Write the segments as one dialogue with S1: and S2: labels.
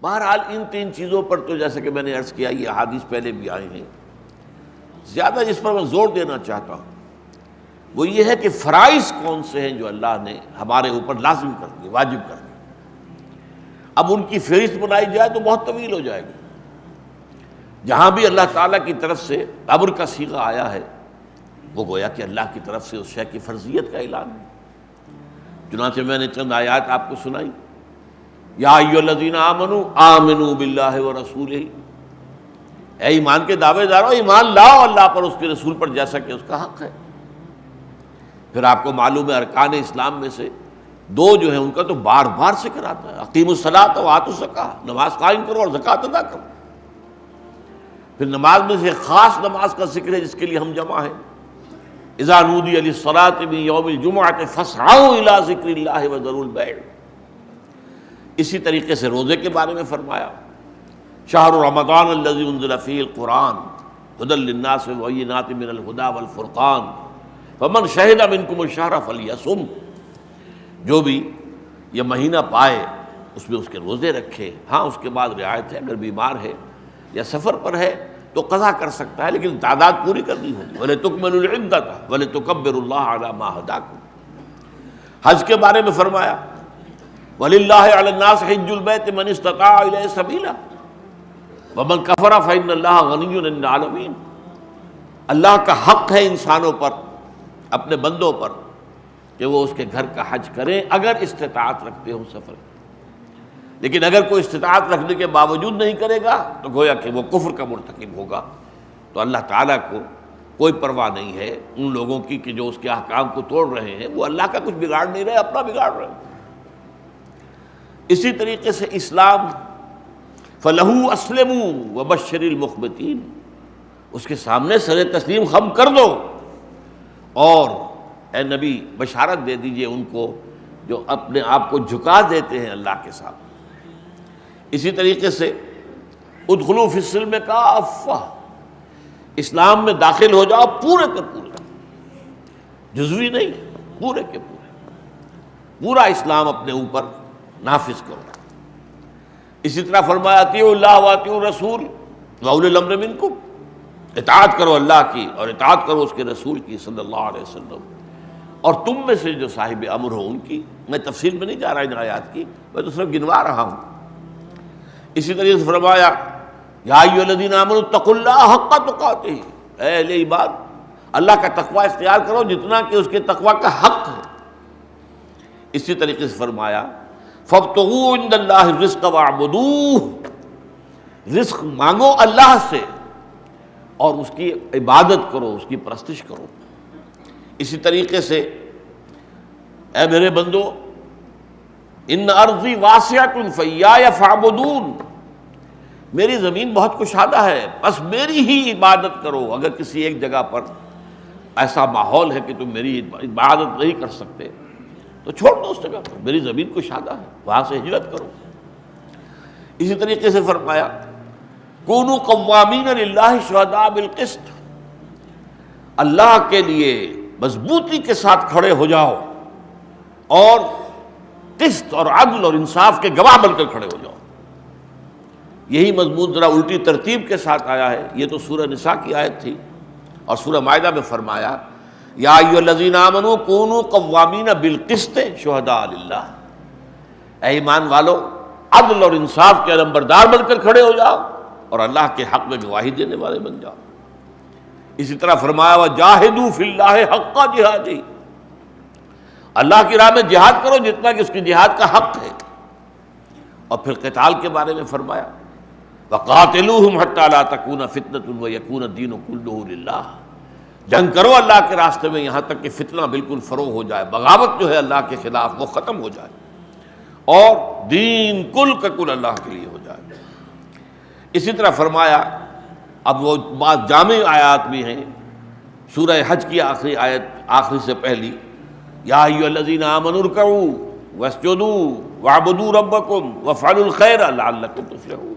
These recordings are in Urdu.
S1: بہرحال ان تین چیزوں پر تو جیسے کہ میں نے عرض کیا یہ احادیث پہلے بھی آئے ہیں. زیادہ جس پر میں زور دینا چاہتا ہوں وہ یہ ہے کہ فرائض کون سے ہیں جو اللہ نے ہمارے اوپر لازم کر دیے، واجب کر دیے. اب ان کی فہرست بنائی جائے تو بہت طویل ہو جائے گی. جہاں بھی اللہ تعالیٰ کی طرف سے امر کا صیغہ آیا ہے وہ گویا کہ اللہ کی طرف سے اس شے کی فرضیت کا اعلان ہے. چنانچہ میں نے چند آیات آپ کو سنائی. یا ایھا الذین آمنوا آمنوا باللہ ورسولہ، اے ایمان کے دعوے دارو ایمان لاؤ اللہ پر، اس کے رسول پر، جیسا کہ اس کا حق ہے. پھر آپ کو معلوم ہے ارکان اسلام میں سے دو جو ہیں ان کا تو بار بار ذکر آتا ہے، اقیموا الصلاۃ وآتوا الزکاۃ، نماز قائم کرو اور زکوٰۃ ادا کرو. پھر نماز میں سے خاص نماز کا ذکر ہے جس کے لیے ہم جمع ہیں. اذا نودی للصلاۃ من یوم الجمعۃ فاسعوا الی ذکر اللہ وذروا البیع. اسی طریقے سے روزے کے بارے میں فرمایا شہر رمضان الذی انزل فیہ القرآن ھدی للناس وبینات من الھدی والفرقان فمن شہد منکم الشہر فلیصم. جو بھی یہ مہینہ پائے اس میں اس کے روزے رکھے. ہاں اس کے بعد رعایت ہے، اگر بیمار ہے یا سفر پر ہے تو قضا کر سکتا ہے لیکن تعداد پوری کرنی ہوگی. وَلِتُكْمِلُوا الْعِدَّةَ وَلِتُكَبِّرُوا اللَّهَ عَلَىٰ مَا هَدَاكُمْ. حج کے بارے میں فرمایا وَلِلَّهِ عَلَى النَّاسِ حِجُّ الْبَيْتِ مَنِ اسْتَطَاعَ إِلَيْهِ سَبِيلًا وَمَنْ كَفَرَ فَإِنَّ اللَّهَ غَنِيٌّ عَنِ الْعَالَمِينَ. اللہ کا حق ہے انسانوں پر، اپنے بندوں پر، کہ وہ اس کے گھر کا حج کریں اگر استطاعت رکھتے ہوں سفر. لیکن اگر کوئی استطاعت رکھنے کے باوجود نہیں کرے گا تو گویا کہ وہ کفر کا مرتکب ہوگا. تو اللہ تعالیٰ کو کوئی پرواہ نہیں ہے ان لوگوں کی کہ جو اس کے احکام کو توڑ رہے ہیں. وہ اللہ کا کچھ بگاڑ نہیں رہے، اپنا بگاڑ رہے ہیں. اسی طریقے سے اسلام فَلَهُ أَسْلِمُوا وَبَشِّرِ الْمُخْبِتِينَ، اس کے سامنے سر تسلیم خم کر دو اور اے نبی بشارت دے دیجئے ان کو جو اپنے آپ کو جھکا دیتے ہیں اللہ کے سامنے. اسی طریقے سے ادخلوا فی السلم کافہ، اسلام میں داخل ہو جاؤ پورے کے پورے، جزوی نہیں، پورے کے پورے، پورا اسلام اپنے اوپر نافذ کرو. اسی طرح فرمایا اطیعوا اللہ واطیعوا الرسول واولی الامر منکم، اطاعت کرو اللہ کی اور اطاعت کرو اس کے رسول کی صلی اللہ علیہ وسلم، اور تم میں سے جو صاحب امر ہو ان کی. میں تفصیل میں نہیں جا رہا ان آیات کی، میں تو صرف گنوا رہا ہوں. اسی طریقے سے فرمایا یا ایھا الذین آمنوا اتقوا اللہ حق تقاتہ، اے اہل ایمان اللہ کا تقوی اختیار کرو جتنا کہ اس کے تقوی کا حق ہے. اسی طریقے سے فرمایا فابتغوا عند اللہ الرزق واعبدوہ، رزق مانگو اللہ سے اور اس کی عبادت کرو، اس کی پرستش کرو. اسی طریقے سے اے میرے بندو ان ارضی واسعۃ فایایا فاعبدون، میری زمین بہت کشادہ ہے بس میری ہی عبادت کرو. اگر کسی ایک جگہ پر ایسا ماحول ہے کہ تم میری عبادت نہیں کر سکتے تو چھوڑ دو اس جگہ پر، میری زمین کشادہ ہے، وہاں سے ہجرت کرو. اسی طریقے سے فرمایا کونوا قوامین للہ شہداء بالقسط، اللہ کے لیے مضبوطی کے ساتھ کھڑے ہو جاؤ اور قسط اور عدل اور انصاف کے گواہ بن کر کھڑے ہو جاؤ. یہی مضمون ذرا الٹی ترتیب کے ساتھ آیا ہے. یہ تو سورہ نساء کی آیت تھی، اور سورہ مائدہ میں فرمایا یا ایھا الذین آمنوا کونوا قوامین بالقسط شہداء للہ، اے ایمان والو عدل اور انصاف کے علمبردار بن کر کھڑے ہو جاؤ اور اللہ کے حق میں گواہی دینے والے بن جاؤ. اسی طرح فرمایا وجاہدوا فی اللہ حق جہادہ، اللہ کی راہ میں جہاد کرو جتنا کہ اس کی جہاد کا حق ہے. اور پھر قتال کے بارے میں فرمایا وقاتلوہم حتی لا تکون فتنۃ ویکون الدین کلہ للہ، جنگ کرو اللہ کے راستے میں یہاں تک کہ فتنہ بالکل فروغ ہو جائے، بغاوت جو ہے اللہ کے خلاف وہ ختم ہو جائے اور دین کل کا کل اللہ کے لیے ہو جائے. اسی طرح فرمایا اب وہ بعض جامع آیات بھی ہیں. سورہ حج کی آخری آیت، آخری سے پہلی یا ایھا الذین آمنوا ارکعوا واسجدوا واعبدوا ربکم وافعلوا الخیر لعلکم تفلحون.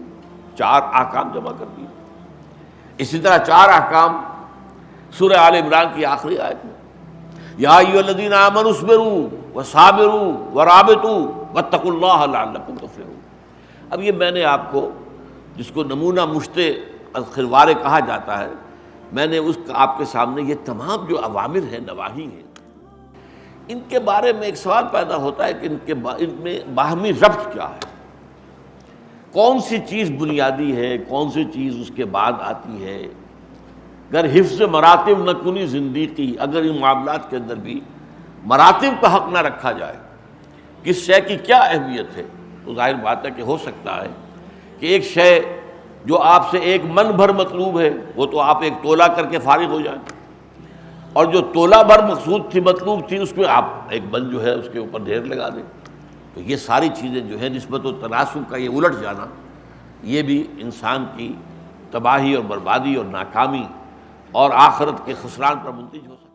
S1: 4 احکام جمع کر دیے. اسی طرح 4 احکام سورہ آل عمران کی آخری آیت میں یا ایھا الذین آمنوا اصبروا وصابروا ورابطوا واتقوا اللہ لعلکم تفلحون. اب یہ میں نے آپ کو جس کو نمونہ مشت خروارے کہا جاتا ہے، میں نے اس کا آپ کے سامنے یہ تمام جو اوامر ہیں، نواہی ہیں، ان کے بارے میں ایک سوال پیدا ہوتا ہے کہ ان میں باہمی ربط کیا ہے، کون سی چیز بنیادی ہے، کون سی چیز اس کے بعد آتی ہے۔ اگر حفظ مراتب نہ کنی زندگی، اگر ان معاملات کے اندر بھی مراتب کا حق نہ رکھا جائے، کس شے کی کیا اہمیت ہے، تو ظاہر بات ہے کہ ہو سکتا ہے کہ ایک شے جو آپ سے 1 من بھر مطلوب ہے، وہ تو آپ 1 تولہ کر کے فارغ ہو جائیں، اور جو تولہ بھر مقصود تھی، مطلوب تھی، اس میں آپ 1 من جو ہے اس کے اوپر ڈھیر لگا دیں۔ تو یہ ساری چیزیں جو ہے نسبت و تناسب کا یہ الٹ جانا، یہ بھی انسان کی تباہی اور بربادی اور ناکامی اور آخرت کے خسران پر منتج ہو سکتا ہے۔